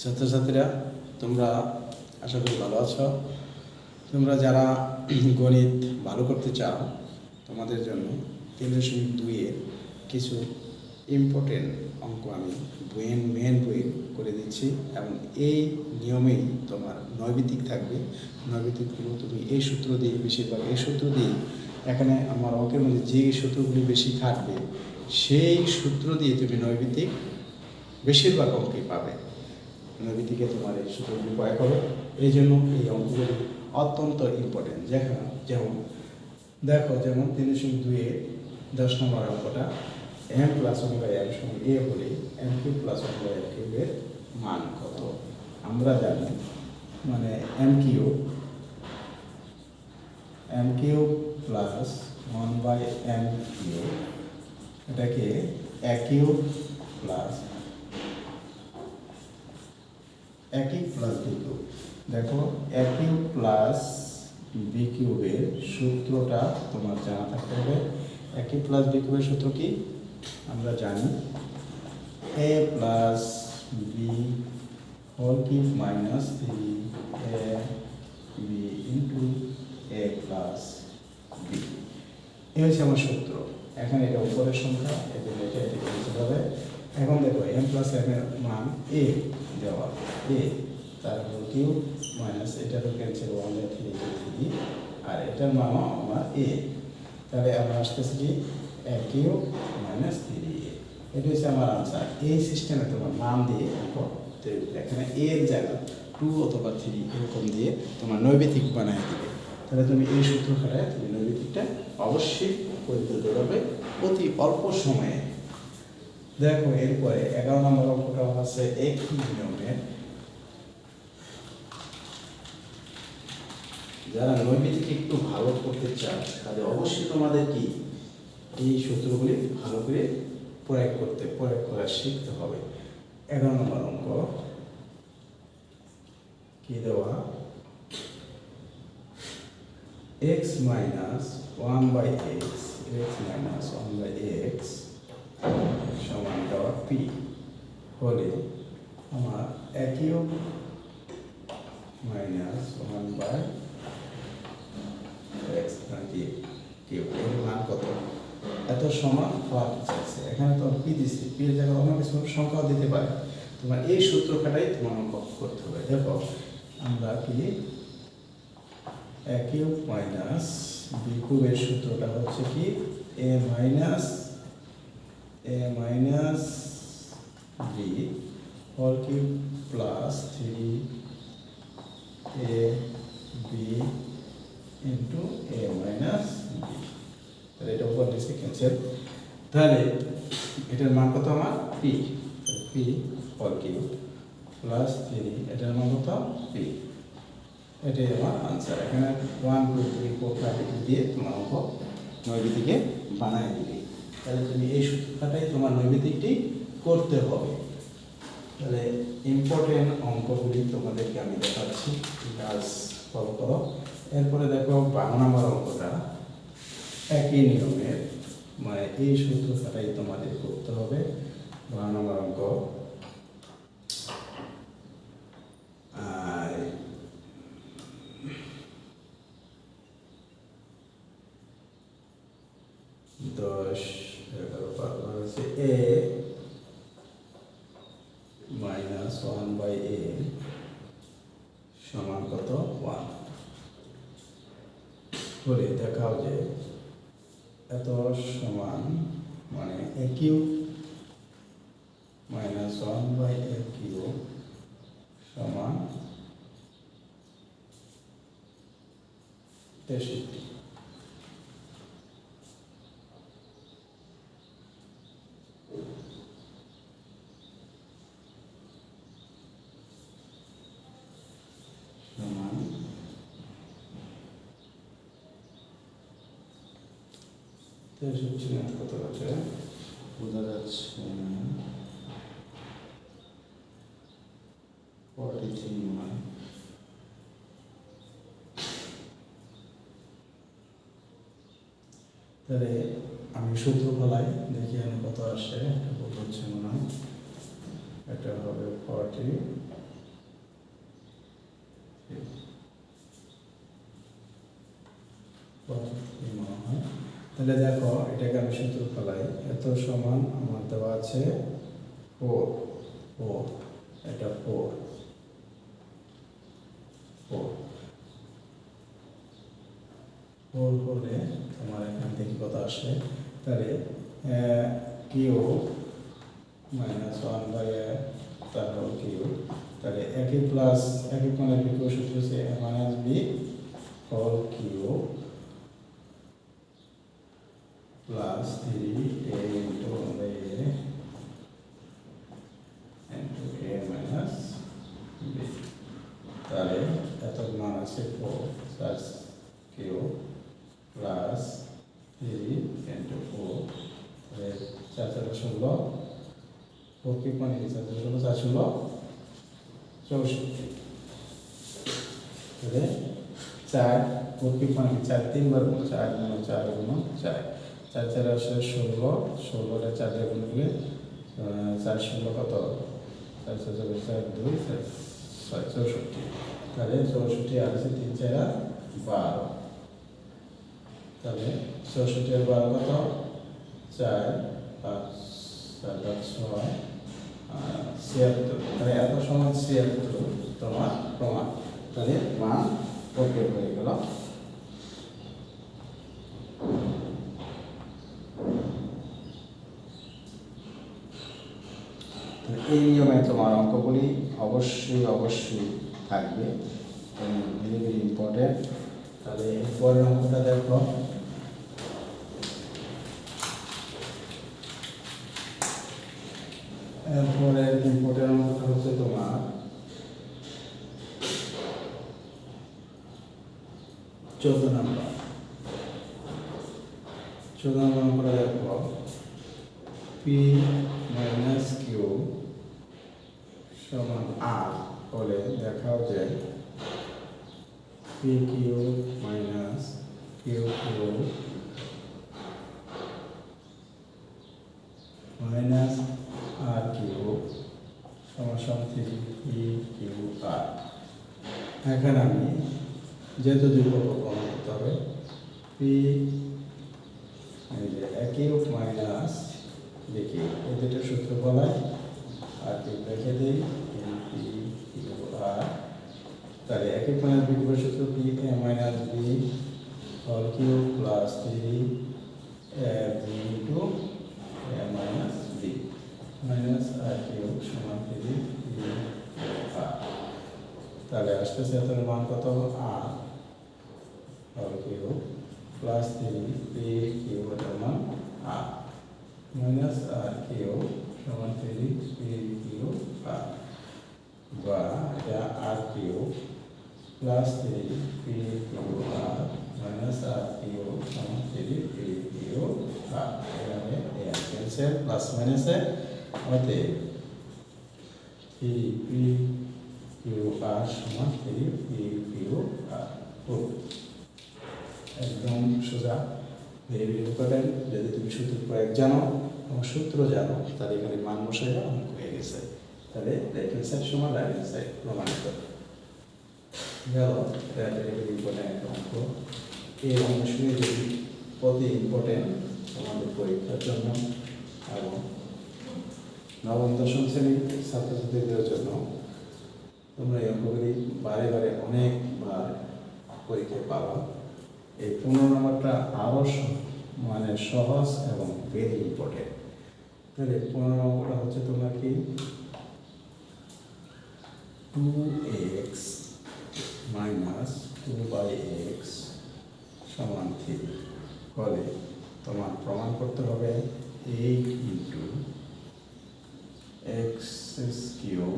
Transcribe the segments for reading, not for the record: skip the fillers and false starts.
ছাত্রছাত্রীরা তোমরা আশা করি ভালো আছো। তোমরা যারা গণিত ভালো করতে চাও তোমাদের জন্য 3.2-এর কিছু ইম্পর্টেন্ট অঙ্ক আমি মেন বইয়ে করে দিচ্ছি এবং এই নিয়মেই তোমার নৈবিত্তিক থাকবে। নৈবিত্তিকগুলো তুমি এই সূত্র দিয়ে বেশিরভাগ এই সূত্র দিয়ে এখানে আমার অঙ্কের মধ্যে যে সূত্রগুলি বেশি খাটবে সেই সূত্র দিয়ে তুমি নৈবিত্তিক বেশিরভাগ অঙ্কই পাবে। নৈবিত্তিকে তোমার এই সূত্রগুলি প্রয়োগ করো। এই জন্য এই অঙ্কগুলি অত্যন্ত ইম্পর্টেন্ট। যেমন দেখো, যেমন 3.2-এর 10 নম্বর অঙ্কটা m + 1/m সমান a হলে m³ + 1/m³ এর মান কত? আমরা জানি মানে m³ + 1/m³ এটাকে a³ প্লাস b³। দেখো a³ প্লাস b³ এর সূত্রটা তোমার জানা থাকতে হবে। a³ প্লাস b³ এর সূত্র কি আমরা জানি, a plus b whole cube minus 3ab into a plus b। এই হচ্ছে আমার সূত্র। এখন এটা উপরের সংখ্যা, এটা নিচে হবে। এখন দেখো m প্লাস m এর মান a দেওয়া, a তার হোল কিউব মাইনাস এটা তো ক্যান্সেল 1/3 আর এটার মানও আমার a। তাহলে আমরা আসতেছি কি a³ মাইনাস 3a। এটা হচ্ছে আমার আনসার। এই সিস্টেমে তোমার নাম দিয়ে এখানে a এর জায়গা 2 অথবা 3 এরকম দিয়ে তোমার নৈবিত্তিক বানাই দিবে। তাহলে তুমি এই সূত্র খাটায় তুমি নৈবিত্তিকটা অবশ্যই করে তুলতে পারবে অতি অল্প সময়ে। দেখো এরপরে 11 নম্বর অঙ্কটা আছে একই নিয়মের। যারা নৈবিত্তিক একটু ভালো করতে চায় তাদের অবশ্যই তোমাদের কি এই সূত্রগুলি ভালো করে প্রয়োগ করা শিখতে হবে। 11 নম্বর অঙ্ক কি দেওয়া, x মাইনাস 1/x সমান দেওয়া p হলে আমার a³ মাইনাস 1/x কিউব এর মান কত? এত সমান হওয়ার চাইছে। এখানে তো পি দিচ্ছি, পি এর জায়গায় অন্য কিছু সংখ্যাও দিতে পারে। তোমার এই সূত্র খাটাই তোমার অঙ্ক করতে হবে। দেখো আমরা কি a³ মাইনাস b³ এর সূত্রটা হচ্ছে কি a minus b whole cube plus 3ab into a minus b। তাহলে এটা উপর নিচে ক্যান্সেল। তাহলে এটার মান কত আমার p হোল কিউব প্লাস 3 এটার মান কত p। এটাই আমার আনসার। এখানে 1 2 3 4 5 দিয়ে তোমার অঙ্ক নৈবিত্তিকে বানায় দিবে। তাহলে তুমি এই সূত্রটাই তোমার নৈবিত্তিকটি করতে হবে। তাহলে ইম্পর্টেন্ট অঙ্কগুলি তোমাদেরকে আমি দেখাচ্ছি, ক্লাস ফলো করো। এরপরে দেখো 12 নম্বর অঙ্কটা একই নিয়মের, মানে এই সূত্রটাই তোমাদের করতে হবে। 12 নম্বর অঙ্ক 10 11 12 হচ্ছে a মাইনাস 1/a সমান কত 1 বলে দেখাও যে এত সমান মানে a³ মাইনাস 1/a³ সমান 63। কত আছে বোঝা যাচ্ছে না, 43 নয়। তাহলে আমি সূত্র ফলাই দেখি আমি কত আসে। এটা ভুল হচ্ছে মনে হয়, এটা হবে 40 তাহলে দেখো এটাকে আমি সূত্র ফেলাই, এত সমান আমার দেওয়া আছে 4, 4, এটা 4, 4, 4 হলে তোমার এখান থেকে কত আসে, তাহলে কিউ মাইনাস 1/, তারপর কিউ, তাহলে একই প্লাস একই মানে বিকিউ সূত্র হচ্ছে a minus B whole Q plus 3a into a into a minus B. তাহলে এত মান আছে 4 প্লাস কিউ প্লাস 3 ইন্টু 4, তাহলে 4 4 16, 4 কি মানে 4 16 4 16 64, তাহলে 4 4 কি মানে 4 3 বার 4 গুণ 4 গুণ 4, 4 4 আসে 16, 16 রে 4 দিয়ে গুণ করলে 4 16 কত, 4 4 4 2 4 64, তাহলে 64 আর আছে 3 4 12, তাহলে 64 এর 12 কত, 4 5 4 5 6 76, তাহলে এত সমান 76 তোমার প্রমাণ। তাহলে মান ওকে হয়ে গেল। এই নিয়মে তোমার অঙ্কগুলি অবশ্যই থাকবে, ভেরি ভেরি ইম্পর্টেন্ট। তাহলে এরপরের অঙ্কটা দেখো, এরপরে ইম্পর্টেন্ট অঙ্কটা হচ্ছে তোমার 14 নম্বর। 14 নম্বর অঙ্কটা দেখো, পি মাইনাস কিউ সমান আর হলে দেখাও যে p q minus q q minus r q সমান পি কিউ আর। এখানে আমি যেহেতু দুর্বল প্রমাণ করতে হবে, পি কিউ মাইনাস দেখি এই দুটো সূত্র বলায় আর কিউ রেখে দিই পি কিউ আর, তাহলে একই মাইনাস বি কিউ সূত্র p a minus B whole Q plus 3 b into a minus b minus r q সমান 3 বি আর। তাহলে আসতেছে এত মান কত, আর whole Q plus 3 p q এর মান আর মাইনাস আর কিউ সমান 3 পি কিউ আর, বা এটা আর কিউ প্লাস 3 পি কিউ আর মাইনাস আর কিউ সমান 3 পি কিউ আর। এখানে ক্যান্সেল, প্লাস মাইনাসে হতে 3 পি কিউ আর সমান 3 পি কিউ আর। একদম সোজা, ভেরি ইম্পর্টেন্ট। যদি তুমি সূত্র প্রয়োগ জানো এবং সূত্র জানো, তাহলে এখানে মান বসাইবা, অঙ্ক হয়ে গেছে। তাহলে রাইট হ্যান্ড সাইড সমান রাইট হ্যান্ড সাইড প্রমাণিত গেল। এটা ভেরি ইম্পর্টেন্ট একটা অঙ্ক। এই অংশে যদি অতি ইম্পর্টেন্ট আমাদের পরীক্ষার জন্য এবং নবম দশম শ্রেণীর ছাত্রছাত্রীদের জন্য। তোমরা এই অঙ্কগুলি বারে বারে অনেকবার পরীক্ষায় পাবা। এই 15 নম্বরটা আরও মানে সহজ এবং ভেরি ইম্পর্টেন্ট। তাহলে 15 নম্বরটা হচ্ছে তোমরা কি 2x মাইনাস 2/x সমান 3 হলে তোমার প্রমাণ করতে হবে 8 into x cube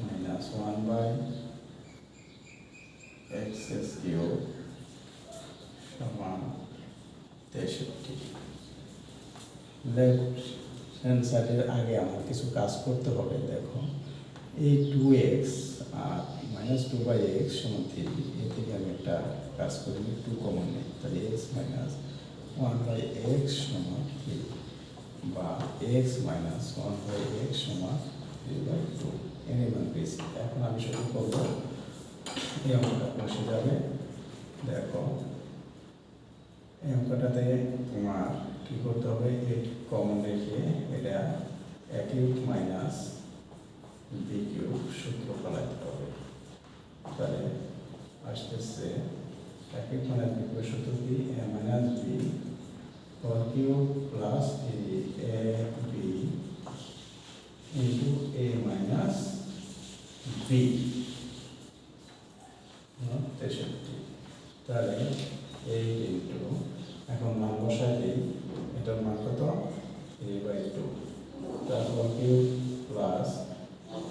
minus 1/x cube সমান 63। লেফট হ্যান্ড সাইডের আগে আমার কিছু কাজ করতে হবে। দেখো এই 2x আর মাইনাস 2/x সমান 3, এ থেকে আমি একটা কাজ করি, 2 কমন নেই, তাহলে x মাইনাস 1/x সমান 3 বা x মাইনাস 1/x সমান 3/2 এর মান পেয়েছি। এখন আমি শুরু করবো, এই অঙ্কটা বসে যাবে। দেখো এই অঙ্কটাতে তোমার কী করতে হবে, এই কমন রেখে এটা a cube minus b cube সূত্র ফলাইতে হবে। তাহলে আসতেছে a cube minus b cube সূত্র কি, a minus b whole cube plus a b into a minus b 63। তাহলে এই ইন্টু, এখন মান বসাই দিই, এটার মান কত 3/2, তারপর কিউব প্লাস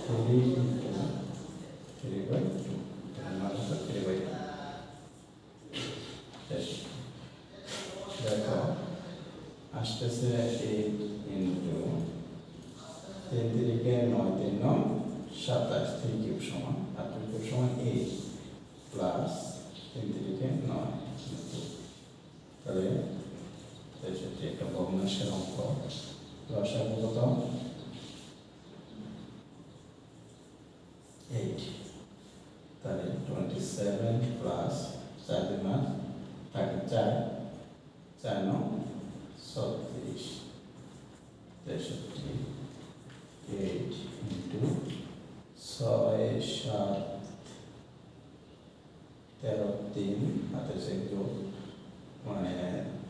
3 ইন্টু 3/2, এটার মান কত 3/2। দেখো আসতেছে 8 ইন্টু 3 3 9 3 9 27, 3 কিউব সমান, আর 2 কিউব সমান 8 প্লাস 3 3 9, তাহলে 63 একটা ভগ্নাংশের অঙ্ক। লসাগু কত 8, তাহলে 27 প্লাস 4 2 9 থাকে 4 4 9 36, 63 8 ইন্টু 6 7 13 3 হাতে সে যোগ, মানে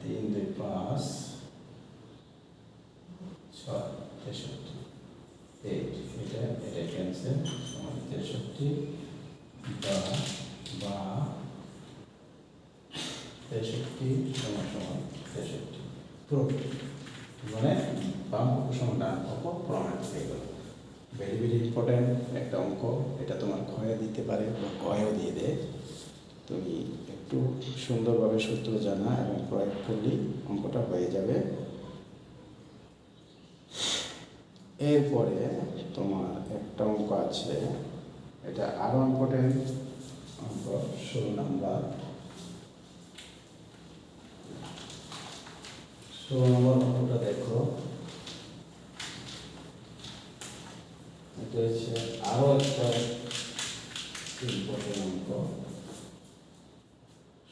3 2 5 6 63 8, এটা ক্যান্সেল, সমান 63 বা 63 সমান 63 প্রুফ, মানে বাম পক্ষ সমান ডান পক্ষ প্রমাণিত হয়ে গেল। ভেরি ভেরি ইম্পর্ট্যান্ট একটা অঙ্ক, এটা তোমার ক্ষয়ে দিতে পারে বা ক্ষয়েও দিয়ে দেয়। তুমি একটু সুন্দরভাবে সূত্র জানা এবং প্রয়োগ করলেই অঙ্কটা হয়ে যাবে। এরপরে তোমার একটা অঙ্ক আছে, এটা আরও ইম্পর্টেন্ট অঙ্ক, 16 নাম্বার। 16 নম্বর অঙ্কটা দেখো, এটা হচ্ছে আরও একটা ইম্পর্টেন্ট অঙ্ক,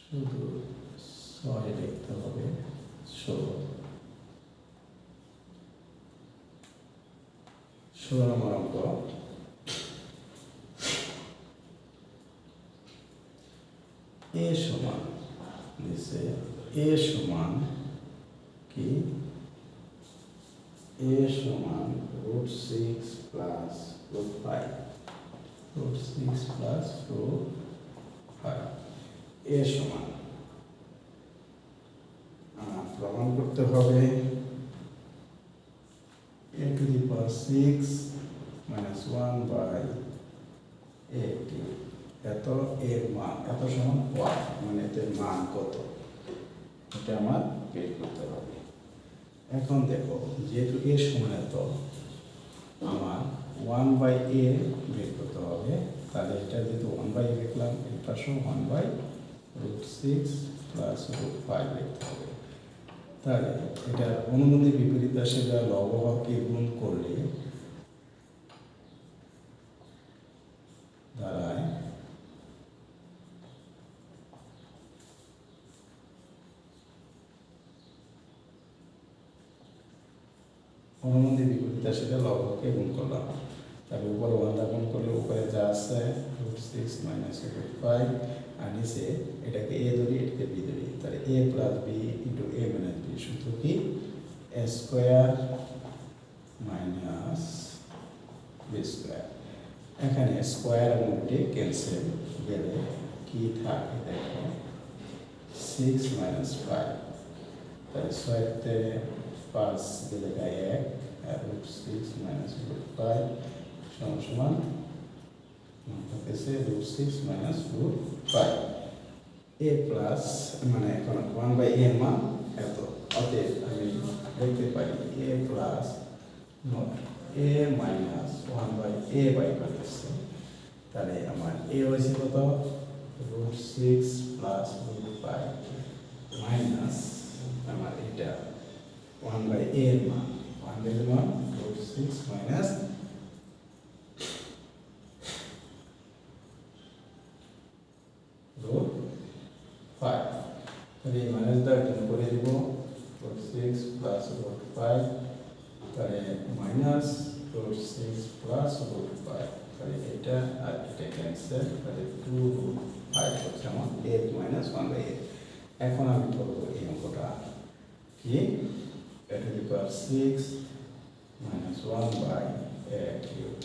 শুধু 6 লিখতে হবে। 16 নম্বর অঙ্ক, এ সমান দিছে, এ সমান কি, এ সমান √6 প্লাস √5, √6 প্লাস √5, এ সমান প্রমাণ করতে হবে a to the power 6 minus 1 by a cube, এত এর মান, এত সমান 1, মানে এর মান কত, এটা আমার বের করতে হবে। এখন দেখো যেহেতু a সমান এত, আমার 1 by a বের করতে হবে, তাহলে এটা যেহেতু 1 by a লিখলাম, এর পাশে 1 by √6 প্লাস √5 লিখতে হবে। তাহলে এটা অনুমতি বিপরীত পাশে যা লবহরকে গুণ করলে দাঁড়ায় অনুমতি বিপরীত পাশে যা লবহরকে গুণ করলাম, তাহলে উপরে 1 গুণ করলে উপরে যা আছে √6 মাইনাস √5, আর নিচে এটাকে a ধরি, এটাকে b ধরি, তাহলে a plus b into a minus b সূত্র কি, a square minus b square. এখানে স্কোয়ার এবং রুটে ক্যান্সেল গেলে কি থাকে দেখো, 6 মাইনাস 5, তাহলে 6তে 5 দিলে গায়ে 1, আর √6 মাইনাস √5 সমান সমান থাকতেছে √6 মাইনাস √5, a প্লাস, মানে এখন 1 বাই a এর মান এত, অতএব আমি লিখতে পারি a plus not a minus 1 by a by করতেছে, তাহলে আমার a হয়েছে কত √6 প্লাস √5 মাইনাস আমার এটা 1 বাই a এর মান, 1 বাই এর মান √6 মাইনাস √5, তাহলে এই মাইনাস দ্বারা এটা করে দেব রুট 6 প্লাস রুট 5, তাহলে মাইনাস রুট 6 প্লাস রুট 5, তাহলে এটা আর এটা ক্যান্সেল, তাহলে 2 রুট 5 হচ্ছে আমার a মাইনাস 1/a। এখন আমি করব এই অঙ্কটা কি a to the power 6 minus 1/a cube.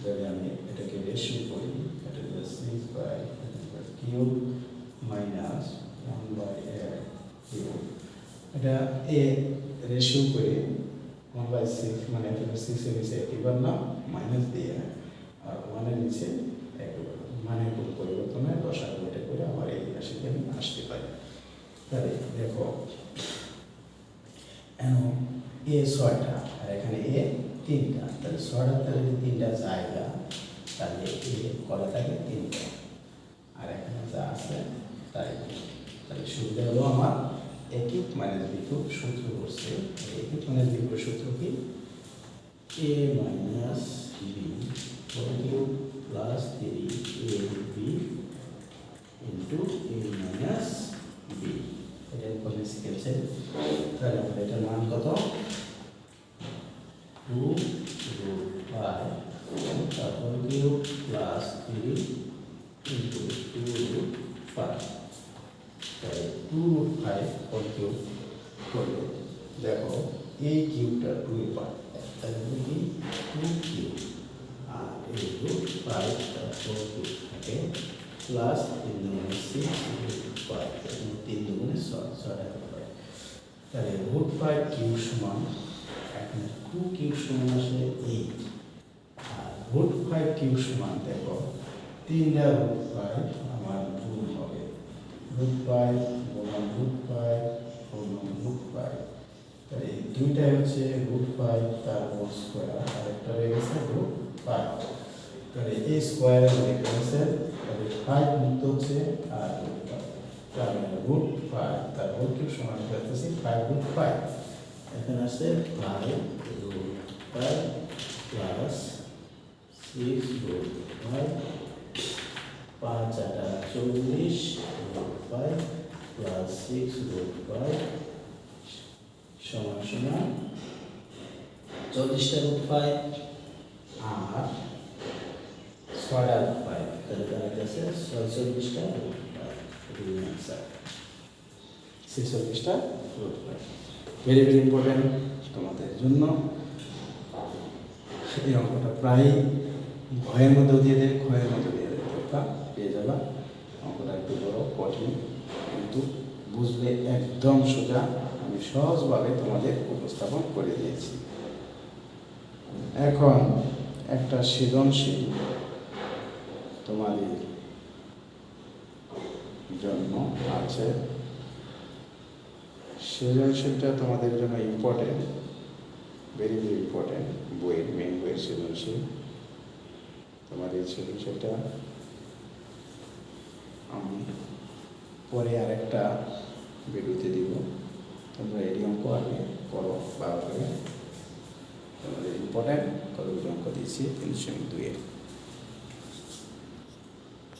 যদি আমি এটাকে রেশিও করি, এটা হচ্ছে 6/a cube minus 1/a cube. এটা a রেশিও করে 1/6 মানে এটা 6 এর নিচে একবার না মাইনাস দিয়ে আর 1 এর নিচে একবার মানে কোনো পরিবর্তন হয় দশার এটা করে আমার এই রাশিতে আমি আসতে পারি। তাহলে দেখো এখন a 6টা আর এখানে a 3টা, তাহলে 6টার তাহলে 3টা জায়গা, তাহলে a কটা থাকে 3টা আর এখানে যা আছে তাই। তাহলে সুবিধা হলো আমার a cube minus b cube সূত্র করছে। a cube minus b cube সূত্র কি a minus b whole cube plus 3ab into a minus b। এটা ইনফরমেশন শিখেছে। তাহলে আমরা এটার মান কত 2 রুট 5 তারপর কিউব প্লাস 3 ইন্টু 2 রুট 5, তাহলে 2 রুট 5 হোল কিউব করলে দেখো এই কিউবটা 2 এর পার্ট, তাহলে কি 2 কিউব আর এই রুট 5 তার হোল কিউব থাকে প্লাস 3 দুগুণে 6 রুট 5, 3 দুগুণে 6 টাকা পাই। তাহলে রুট 5 কিউব সমান এখন 2 কিউব সমান আসলে 8 আর রুট 5 কিউব সমান দেখো 3টা রুট 5 আমার গুণ হবে রুট 5 গুণন রুট 5 গুণন রুট 5, তাহলে এই দুইটাই হচ্ছে রুট 5 তার হোল স্কয়ার আর একটা রয়ে গেছে রুট 5, তাহলে এই স্কয়ার এর ক্যান্সেল, তাহলে 5 মুক্ত হচ্ছে আর রুট 5, তাহলে রুট 5 তার হোল কিউব সমান করতেছি 5 রুট 5। এখানে আছে 5 রুট 5 প্লাস 6 রুট 5, 5 আটা 40 রুট 5 প্লাস 6 রুট 5 সমান সমান 40টা রুট 5 আর 6টা রুট 5, তাহলে দাঁড়াচ্ছে 46টা রুট 5, এটাই आंसर 46টা রুট 5। ভেরি ভেরি ইম্পর্টেন্ট তোমাদের জন্য। এই অঙ্কটা প্রায় ভয়ের মধ্যেও দিয়ে দেয়, ক্ষয়ের মধ্যে দিয়ে দেয়, তোমরা পেয়ে যাবা। অঙ্কটা একটু বড় কঠিন কিন্তু বুঝলে একদম সোজা, আমি সহজভাবে তোমাদের উপস্থাপন করে দিয়েছি। এখন একটা সৃজনশীল তোমাদের জন্য আছে, সৃজনশীলটা তোমাদের জন্য ইম্পর্টেন্ট, ভেরি ভেরি ইম্পর্টেন্ট। বইয়ের মেন বইয়ের সৃজনশীল, তোমার এই সৃজনশীলটা আমি পরে আরেকটা ভিডিওতে দিব। তোমরা এই অঙ্ক আগে করো ভালো করে, তোমাদের ইম্পর্টেন্ট কতগুলো অঙ্ক দিয়েছি 302 এর।